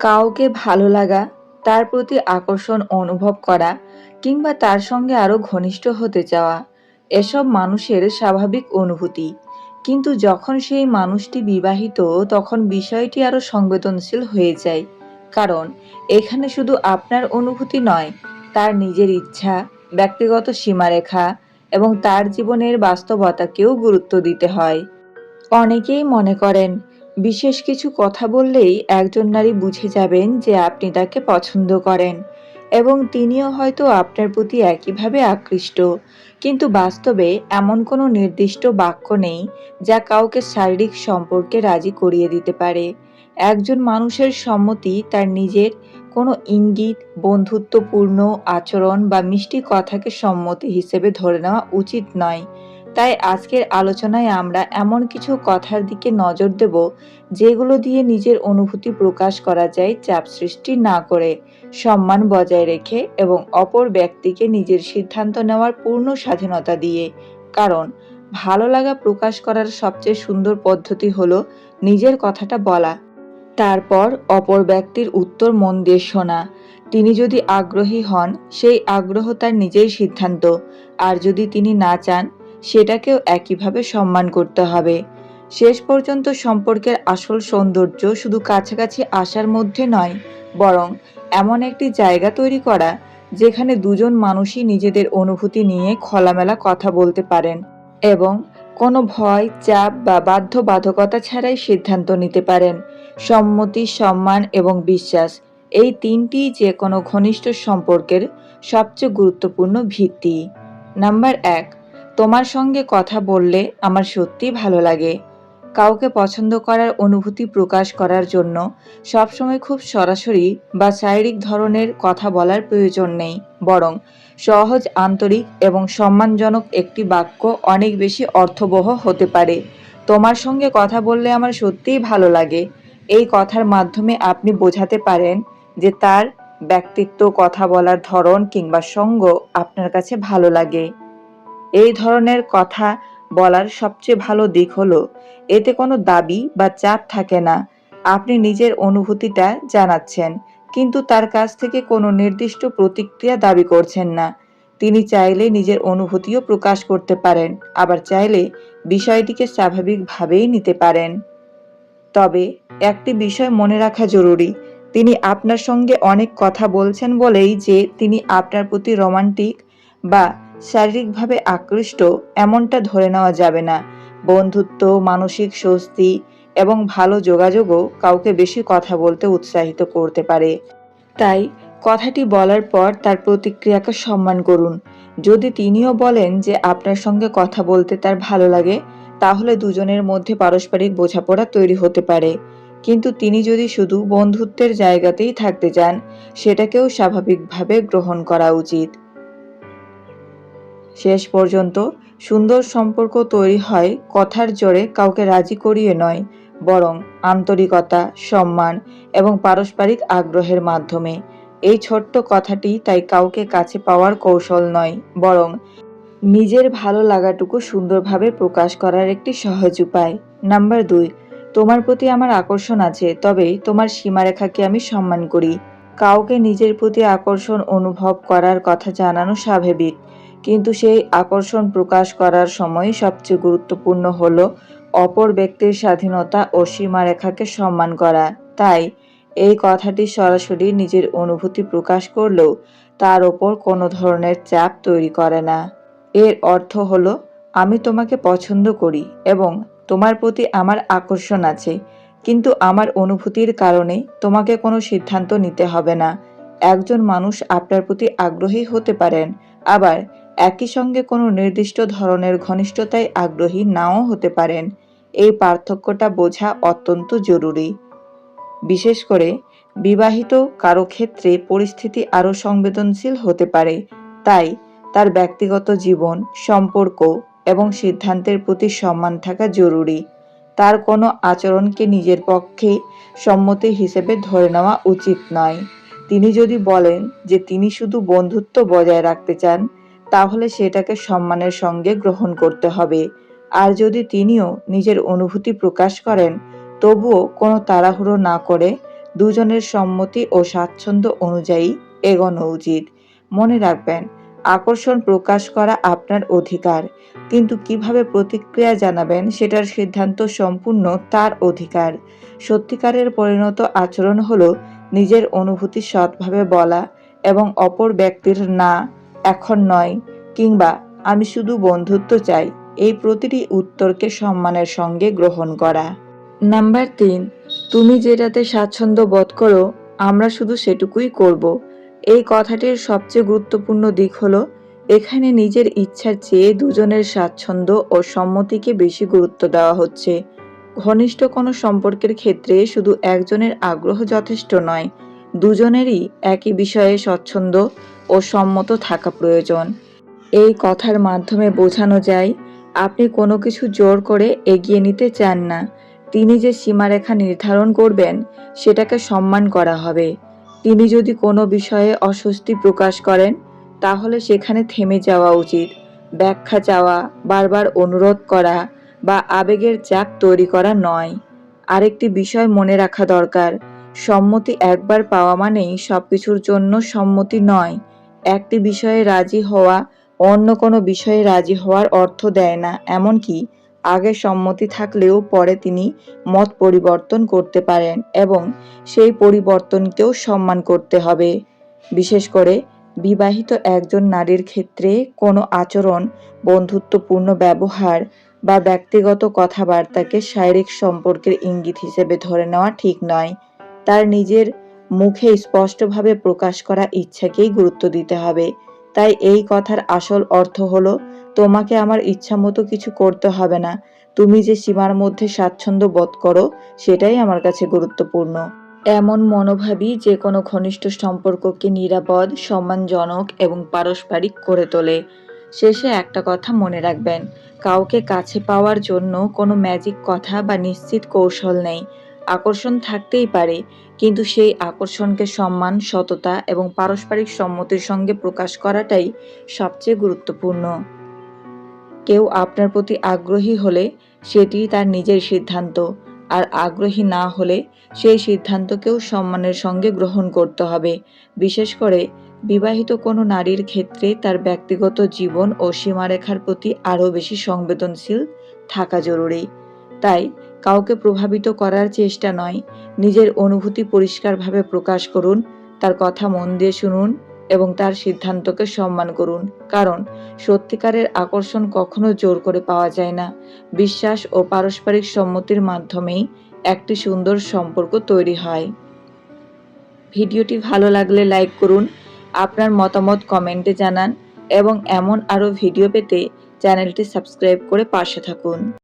কাউকে ভালো লাগা, তার প্রতি আকর্ষণ অনুভব করা কিংবা তার সঙ্গে আরো ঘনিষ্ঠ হতে চাওয়া এসব মানুষের স্বাভাবিক অনুভূতি। কিন্তু যখন সেই মানুষটি বিবাহিত তখন বিষয়টি আরো সংবেদনশীল হয়ে যায়। কারণ এখানে শুধু আপনার অনুভূতি নয়, তার নিজের ইচ্ছা, ব্যক্তিগত সীমারেখা এবং তার জীবনের বাস্তবতাকেও গুরুত্ব দিতে হয়। অনেকেই মনে করেন বিশেষ কিছু কথা বললেই একজন নারী বুঝে যাবেন যে আপনি তাকে পছন্দ করেন এবং তিনিও হয়তো আপনার প্রতি একইভাবে আকৃষ্ট। কিন্তু বাস্তবে এমন কোনো নির্দিষ্ট বাক্য নেই যা কাউকে শারীরিক সম্পর্কে রাজি করিয়ে দিতে পারে। একজন মানুষের সম্মতি তার নিজের কোনো ইঙ্গিত, বন্ধুত্বপূর্ণ আচরণ বা মিষ্টি কথাকে সম্মতি হিসেবে ধরে নেওয়া উচিত নয়। তাই আজকের আলোচনায় আমরা এমন কিছু কথার দিকে নজর দেব যেগুলো দিয়ে নিজের অনুভূতি প্রকাশ করা যায় চাপ সৃষ্টি না করে, সম্মান বজায় রেখে এবং অপর ব্যক্তিকে নিজের সিদ্ধান্ত নেওয়ার পূর্ণ স্বাধীনতা দিয়ে। কারণ ভালো লাগা প্রকাশ করার সবচেয়ে সুন্দর পদ্ধতি হলো নিজের কথাটা বলা, তারপর অপর ব্যক্তির উত্তর মন দিয়ে শোনা। তিনি যদি আগ্রহী হন, সেই আগ্রহ তার নিজের সিদ্ধান্ত, আর যদি তিনি না চান, সেটাকেও একইভাবে সম্মান করতে হবে। শেষ পর্যন্ত সম্পর্কের আসল সৌন্দর্য শুধু কাছাকাছি আসার মধ্যে নয়, বরং এমন একটি জায়গা তৈরি করা যেখানে দুজন মানুষই নিজেদের অনুভূতি নিয়ে খোলামেলা কথা বলতে পারেন এবং কোনো ভয়, চাপ বা বাধ্যবাধকতা ছাড়াই সিদ্ধান্ত নিতে পারেন। সম্মতি, সম্মান এবং বিশ্বাস, এই তিনটিই যে কোনো ঘনিষ্ঠ সম্পর্কের সবচেয়ে গুরুত্বপূর্ণ ভিত্তি। নাম্বার ১, তোমার সঙ্গে কথা বললে আমার সত্যিই ভালো লাগে। কাউকে পছন্দ করার অনুভূতি প্রকাশ করার জন্য সবসময় খুব সরাসরি বা শারীরিক ধরনের কথা বলার প্রয়োজন নেই, বরং সহজ, আন্তরিক এবং সম্মানজনক একটি বাক্য অনেক বেশি অর্থবহ হতে পারে। তোমার সঙ্গে কথা বললে আমার সত্যিই ভালো লাগে। এই কথার মাধ্যমে আপনি বোঝাতে পারেন যে তার ব্যক্তিত্ব, কথা বলার ধরন কিংবা সঙ্গ আপনার কাছে ভালো লাগে। এই ধরনের কথা বলার সবচেয়ে ভালো দিক হলো এতে কোনো দাবি বা চাপ থাকে না। আপনি নিজের অনুভূতিটা জানাচ্ছেন, কিন্তু তার কাছ থেকে কোনো নির্দিষ্ট প্রতিক্রিয়া দাবি করছেন না। তিনি চাইলে নিজের অনুভূতিও প্রকাশ করতে পারেন, আবার চাইলে বিষয়টিকে স্বাভাবিকভাবেই নিতে পারেন। তবে একটি বিষয় মনে রাখা জরুরি, তিনি আপনার সঙ্গে অনেক কথা বলছেন বলেই যে তিনি আপনার প্রতি রোমান্টিক বা শারীরিকভাবে আকৃষ্ট এমনটা ধরে নেওয়া যাবে না। বন্ধুত্ব, মানসিক স্বস্তি এবং ভালো যোগাযোগও কাউকে বেশি কথা বলতে উৎসাহিত করতে পারে। তাই কথাটি বলার পর তার প্রতিক্রিয়াকে সম্মান করুন। যদি তিনিও বলেন যে আপনার সঙ্গে কথা বলতে তার ভালো লাগে, তাহলে দুজনের মধ্যে পারস্পরিক বোঝাপড়া তৈরি হতে পারে। কিন্তু তিনি যদি শুধু বন্ধুত্বের জায়গাতেই থাকতে চান, সেটাকেও স্বাভাবিকভাবে গ্রহণ করা উচিত। শেষ পর্যন্ত সুন্দর সম্পর্ক তৈরি হয় কথার জোরে কাউকে রাজি করিয়ে নয়, বরং আন্তরিকতা, সম্মান এবং পারস্পরিক আগ্রহের মাধ্যমে। এই ছোট্ট কথাটি তাই কাউকে কাছে পাওয়ার কৌশল নয়, বরং নিজের ভালো লাগাটুকু সুন্দরভাবে প্রকাশ করার একটি সহজ উপায়। নাম্বার ২, তোমার প্রতি আমার আকর্ষণ আছে, তবে তোমার সীমারেখাকে আমি সম্মান করি। কাউকে নিজের প্রতি আকর্ষণ অনুভব করার কথা জানানো স্বাভাবিক, কিন্তু সেই আকর্ষণ প্রকাশ করার সময় সবচেয়ে গুরুত্বপূর্ণ হলো অপর ব্যক্তির স্বাধীনতা ও সীমারেখাকে সম্মান করা। তাই এই কথাটি সরাসরি নিজের অনুভূতি প্রকাশ করলেও তার ওপর কোনো ধরনের চাপ তৈরি করে না। এর অর্থ হলো, আমি তোমাকে পছন্দ করি এবং তোমার প্রতি আমার আকর্ষণ আছে, কিন্তু আমার অনুভূতির কারণে তোমাকে কোনো সিদ্ধান্ত নিতে হবে না। একজন মানুষ আপনার প্রতি আগ্রহী হতে পারেন, আবার একই সঙ্গে কোনো নির্দিষ্ট ধরনের ঘনিষ্ঠতায় আগ্রহী নাও হতে পারেন। এই পার্থক্যটা বোঝা অত্যন্ত জরুরি। বিশেষ করে বিবাহিত কারো ক্ষেত্রে পরিস্থিতি আরও সংবেদনশীল হতে পারে। তাই তার ব্যক্তিগত জীবন, সম্পর্ক এবং সিদ্ধান্তের প্রতি সম্মান থাকা জরুরি। তার কোনো আচরণকে নিজের পক্ষে সম্মতি হিসেবে ধরে নেওয়া উচিত নয়। তিনি যদি বলেন যে তিনি শুধু বন্ধুত্ব বজায় রাখতে চান, তাহলে সেটাকে সম্মানের সঙ্গে গ্রহণ করতে হবে। আর যদি তিনিও নিজের অনুভূতি প্রকাশ করেন, তবুও কোনো তাড়াহুড়ো না করে দুজনের সম্মতি ও স্বাচ্ছন্দ্য অনুযায়ী এগোনো উচিত। মনে রাখবেন, আকর্ষণ প্রকাশ করা আপনার অধিকার, কিন্তু কিভাবে প্রতিক্রিয়া জানাবেন সেটার সিদ্ধান্ত সম্পূর্ণ তার অধিকার। সত্যিকারের পরিণত আচরণ হলো নিজের অনুভূতি সৎভাবে বলা এবং অপর ব্যক্তির না, এখন নয় কিংবা আমি শুধু বন্ধুত্ব চাই এই প্রতিটি উত্তরকে সম্মানের সঙ্গে গ্রহণ করা। নাম্বার ৩, তুমি যেটাতে স্বাচ্ছন্দ্য বোধ করো আমরা শুধু সেটুকুই করব। এই কথাটির সবচেয়ে গুরুত্বপূর্ণ দিক হলো এখানে নিজের ইচ্ছার চেয়ে দুজনের স্বাচ্ছন্দ্য ও সম্মতিকে বেশি গুরুত্ব দেওয়া হচ্ছে। ঘনিষ্ঠ কোনো সম্পর্কের ক্ষেত্রে শুধু একজনের আগ্রহ যথেষ্ট নয়, দুজনেরই একই বিষয়ে স্বচ্ছন্দ ও সম্মত থাকা প্রয়োজন। এই কথার মাধ্যমে বোঝানো যায় আপনি কোনো কিছু জোর করে এগিয়ে নিতে চান না। তিনি যে সীমারেখা নির্ধারণ করবেন সেটাকে সম্মান করা হবে। তিনি যদি কোনো বিষয়ে অস্বস্তি প্রকাশ করেন তাহলে সেখানে থেমে যাওয়া উচিত। ব্যাখ্যা চাওয়া, বারবার অনুরোধ করা বা আবেগের চাপ তৈরি করা নয়। আরেকটি বিষয় মনে রাখা দরকার, সম্মতি একবার পাওয়া মানেই সবকিছুর জন্য সম্মতি নয়। একটি বিষয়ে রাজি হওয়া অন্য কোনো বিষয়ে রাজি হওয়ার অর্থ দেয় না। এমনকি আগে সম্মতি থাকলেও পরে তিনি মত পরিবর্তন করতে পারেন এবং সেই পরিবর্তনকেও সম্মান করতে হবে। বিশেষ করে বিবাহিত একজন নারীর ক্ষেত্রে কোনো আচরণ, বন্ধুত্বপূর্ণ ব্যবহার বা ব্যক্তিগত কথাবার্তাকে শারীরিক সম্পর্কের ইঙ্গিত হিসেবে ধরে নেওয়া ঠিক নয়। তার নিজের মুখে স্পষ্টভাবে প্রকাশ করা ইচ্ছাকেই গুরুত্ব দিতে হবে। তাই এই কথার আসল অর্থ হলো তোমাকে আমার ইচ্ছামতো কিছু করতে হবে না। তুমি যে সীমার মধ্যে স্বাচ্ছন্দ্য বোধ করো সেটাই আমার কাছে গুরুত্বপূর্ণ। এমন মনোভাবই যে কোনো ঘনিষ্ঠ সম্পর্ককে নিরাপদ, সম্মানজনক এবং পারস্পরিক করে তোলে। শেষে একটা কথা মনে রাখবেন, কাউকে কাছে পাওয়ার জন্য কোনো ম্যাজিক কথা বা নিশ্চিত কৌশল নেই। আকর্ষণ থাকতেই পারে, কিন্তু সেই আকর্ষণকে সম্মান, সততা এবং পারস্পরিক সম্মতির সঙ্গে প্রকাশ করাটাই সবচেয়ে গুরুত্বপূর্ণ। কেউ আপনার প্রতি আগ্রহী হলে সেটি তার নিজের সিদ্ধান্ত, আর আগ্রহী না হলে সেই সিদ্ধান্তকেও সম্মানের সঙ্গে গ্রহণ করতে হবে। বিশেষ করে বিবাহিত কোনো নারীর ক্ষেত্রে তার ব্যক্তিগত জীবন ও সীমারেখার প্রতি আরও বেশি সংবেদনশীল থাকা জরুরি। তাই কাউকে প্রভাবিত করার চেষ্টা নয়, নিজের অনুভূতি পরিষ্কারভাবে প্রকাশ করুন, তার কথা মন দিয়ে শুনুন এবং তার সিদ্ধান্তকে সম্মান করুন। কারণ সত্যিকারের আকর্ষণ কখনো জোর করে পাওয়া যায় না। বিশ্বাস ও পারস্পরিক সম্মতির মাধ্যমেই একটি সুন্দর সম্পর্ক তৈরি হয়। ভিডিওটি ভালো লাগলে লাইক করুন, আপনার মতামত কমেন্টে জানান এবং এমন আরও ভিডিও পেতে চ্যানেলটি সাবস্ক্রাইব করে পাশে থাকুন।